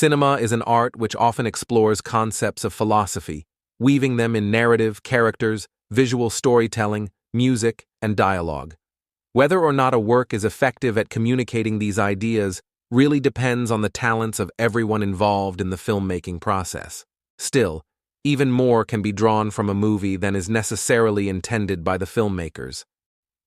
Cinema is an art which often explores concepts of philosophy, weaving them in narrative, characters, visual storytelling, music, and dialogue. Whether or not a work is effective at communicating these ideas really depends on the talents of everyone involved in the filmmaking process. Still, even more can be drawn from a movie than is necessarily intended by the filmmakers.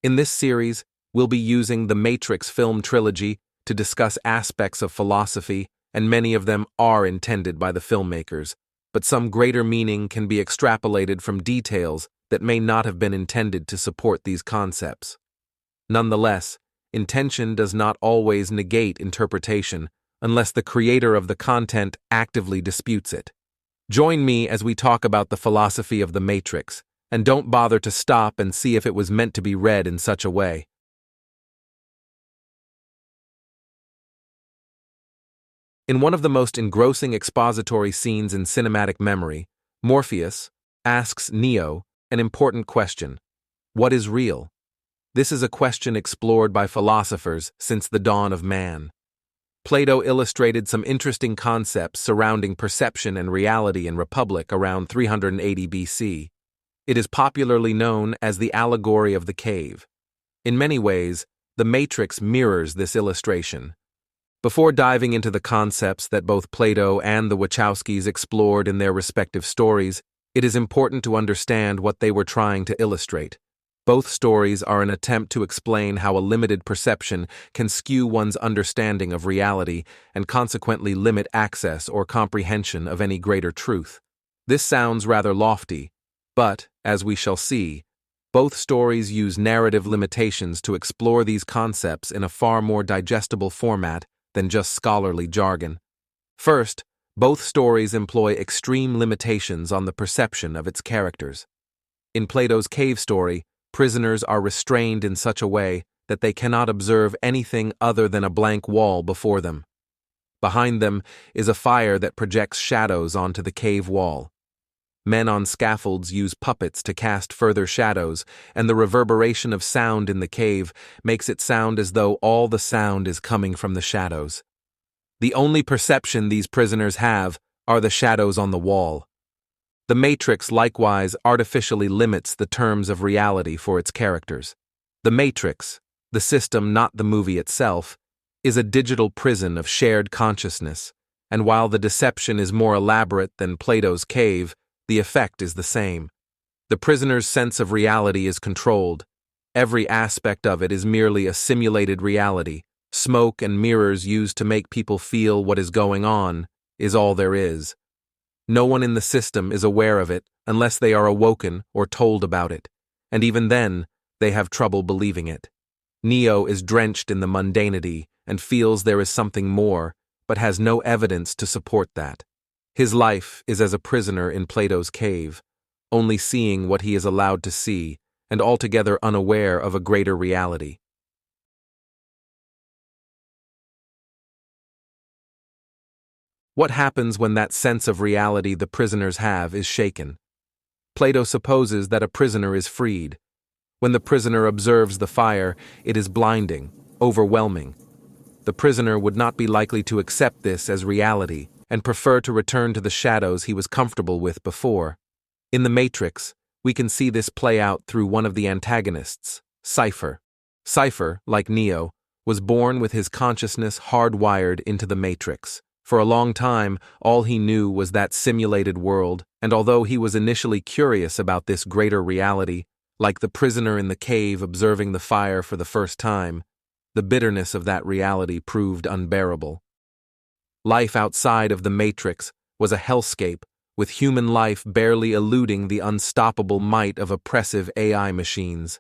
In this series, we'll be using the Matrix film trilogy to discuss aspects of philosophy, and many of them are intended by the filmmakers, but some greater meaning can be extrapolated from details that may not have been intended to support these concepts. Nonetheless, intention does not always negate interpretation unless the creator of the content actively disputes it. Join me as we talk about the philosophy of the Matrix, and don't bother to stop and see if it was meant to be read in such a way. In one of the most engrossing expository scenes in cinematic memory, Morpheus asks Neo an important question: what is real? This is a question explored by philosophers since the dawn of man. Plato illustrated some interesting concepts surrounding perception and reality in Republic around 380 BC. It is popularly known as the Allegory of the Cave. In many ways, the Matrix mirrors this illustration. Before diving into the concepts that both Plato and the Wachowskis explored in their respective stories, it is important to understand what they were trying to illustrate. Both stories are an attempt to explain how a limited perception can skew one's understanding of reality and consequently limit access or comprehension of any greater truth. This sounds rather lofty, but, as we shall see, both stories use narrative limitations to explore these concepts in a far more digestible format than just scholarly jargon. First, both stories employ extreme limitations on the perception of its characters. In Plato's cave story, prisoners are restrained in such a way that they cannot observe anything other than a blank wall before them. Behind them is a fire that projects shadows onto the cave wall. Men on scaffolds use puppets to cast further shadows, and the reverberation of sound in the cave makes it sound as though all the sound is coming from the shadows. The only perception these prisoners have are the shadows on the wall. The Matrix likewise artificially limits the terms of reality for its characters. The Matrix, the system not the movie itself, is a digital prison of shared consciousness, and while the deception is more elaborate than Plato's cave, the effect is the same. The prisoner's sense of reality is controlled. Every aspect of it is merely a simulated reality. Smoke and mirrors used to make people feel what is going on is all there is. No one in the system is aware of it unless they are awoken or told about it, and even then, they have trouble believing it. Neo is drenched in the mundanity and feels there is something more, but has no evidence to support that. His life is as a prisoner in Plato's cave, only seeing what he is allowed to see, and altogether unaware of a greater reality. What happens when that sense of reality the prisoners have is shaken? Plato supposes that a prisoner is freed. When the prisoner observes the fire, it is blinding, overwhelming. The prisoner would not be likely to accept this as reality and prefer to return to the shadows he was comfortable with before. In the Matrix, we can see this play out through one of the antagonists, Cypher. Cypher, like Neo, was born with his consciousness hardwired into the Matrix. For a long time, all he knew was that simulated world, and although he was initially curious about this greater reality, like the prisoner in the cave observing the fire for the first time, the bitterness of that reality proved unbearable. Life outside of the Matrix was a hellscape, with human life barely eluding the unstoppable might of oppressive AI machines.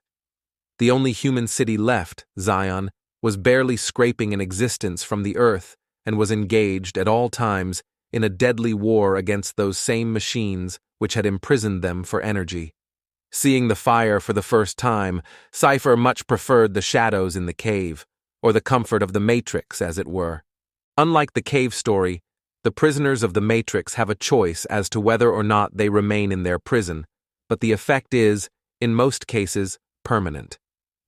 The only human city left, Zion, was barely scraping an existence from the earth, and was engaged at all times in a deadly war against those same machines which had imprisoned them for energy. Seeing the fire for the first time, Cypher much preferred the shadows in the cave, or the comfort of the Matrix, as it were. Unlike the cave story, the prisoners of the Matrix have a choice as to whether or not they remain in their prison, but the effect is, in most cases, permanent.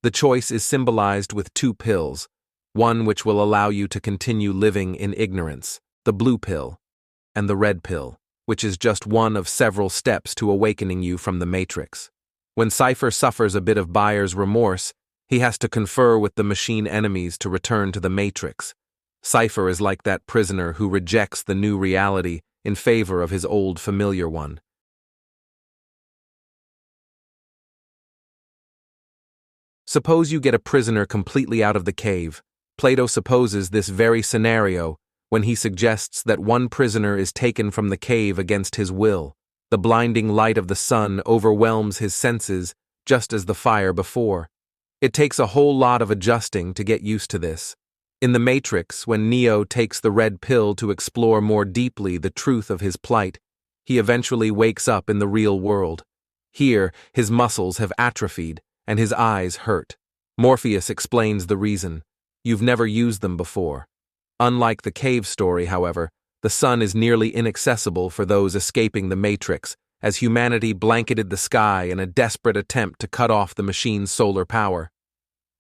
The choice is symbolized with two pills, one which will allow you to continue living in ignorance, the blue pill, and the red pill, which is just one of several steps to awakening you from the matrix. When Cypher suffers a bit of buyer's remorse, he has to confer with the machine enemies to return to the matrix. Cypher is like that prisoner who rejects the new reality in favor of his old familiar one. Suppose you get a prisoner completely out of the cave. Plato supposes this very scenario when he suggests that one prisoner is taken from the cave against his will. The blinding light of the sun overwhelms his senses, just as the fire before. It takes a whole lot of adjusting to get used to this. In the Matrix, when Neo takes the red pill to explore more deeply the truth of his plight, he eventually wakes up in the real world. Here, his muscles have atrophied, and his eyes hurt. Morpheus explains the reason. You've never used them before. Unlike the cave story, however, the sun is nearly inaccessible for those escaping the Matrix, as humanity blanketed the sky in a desperate attempt to cut off the machine's solar power.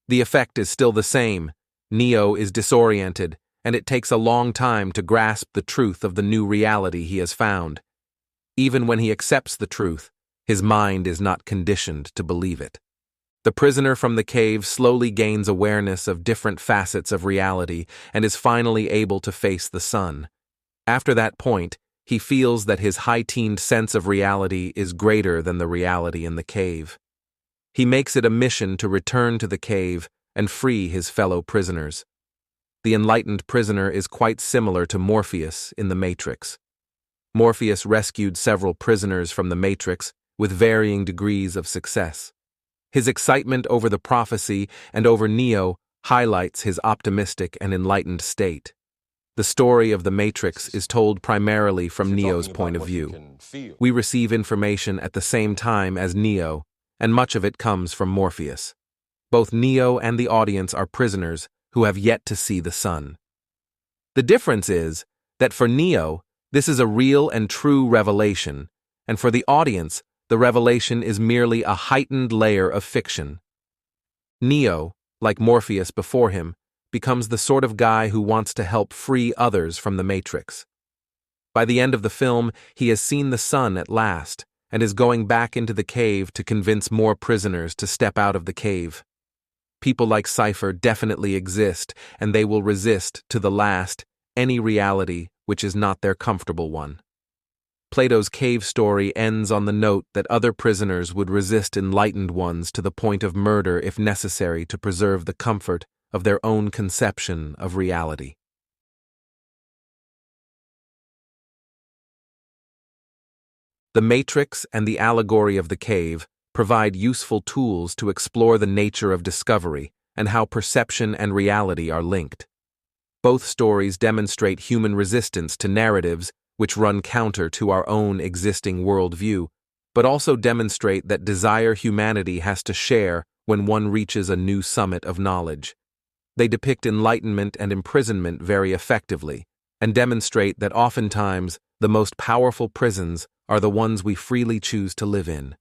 The effect is still the same. Neo is disoriented, and it takes a long time to grasp the truth of the new reality he has found. Even when he accepts the truth, his mind is not conditioned to believe it. The prisoner from the cave slowly gains awareness of different facets of reality and is finally able to face the sun. After that point, he feels that his heightened sense of reality is greater than the reality in the cave. He makes it a mission to return to the cave and free his fellow prisoners. The enlightened prisoner is quite similar to Morpheus in the Matrix. Morpheus rescued several prisoners from the Matrix with varying degrees of success. His excitement over the prophecy and over Neo highlights his optimistic and enlightened state. The story of the Matrix is told primarily from Neo's point of view. We receive information at the same time as Neo, and much of it comes from Morpheus. Both Neo and the audience are prisoners who have yet to see the sun. The difference is that for Neo, this is a real and true revelation, and for the audience, the revelation is merely a heightened layer of fiction. Neo, like Morpheus before him, becomes the sort of guy who wants to help free others from the Matrix. By the end of the film, he has seen the sun at last, and is going back into the cave to convince more prisoners to step out of the cave. People like Cypher definitely exist, and they will resist, to the last, any reality which is not their comfortable one. Plato's cave story ends on the note that other prisoners would resist enlightened ones to the point of murder if necessary to preserve the comfort of their own conception of reality. The Matrix and the Allegory of the Cave provide useful tools to explore the nature of discovery and how perception and reality are linked. Both stories demonstrate human resistance to narratives which run counter to our own existing worldview, but also demonstrate that desire humanity has to share when one reaches a new summit of knowledge. They depict enlightenment and imprisonment very effectively, and demonstrate that oftentimes the most powerful prisons are the ones we freely choose to live in.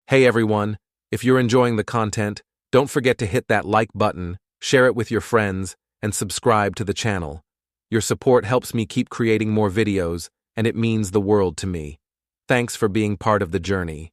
Hey everyone, if you're enjoying the content, don't forget to hit that like button, share it with your friends, and subscribe to the channel. Your support helps me keep creating more videos, and it means the world to me. Thanks for being part of the journey.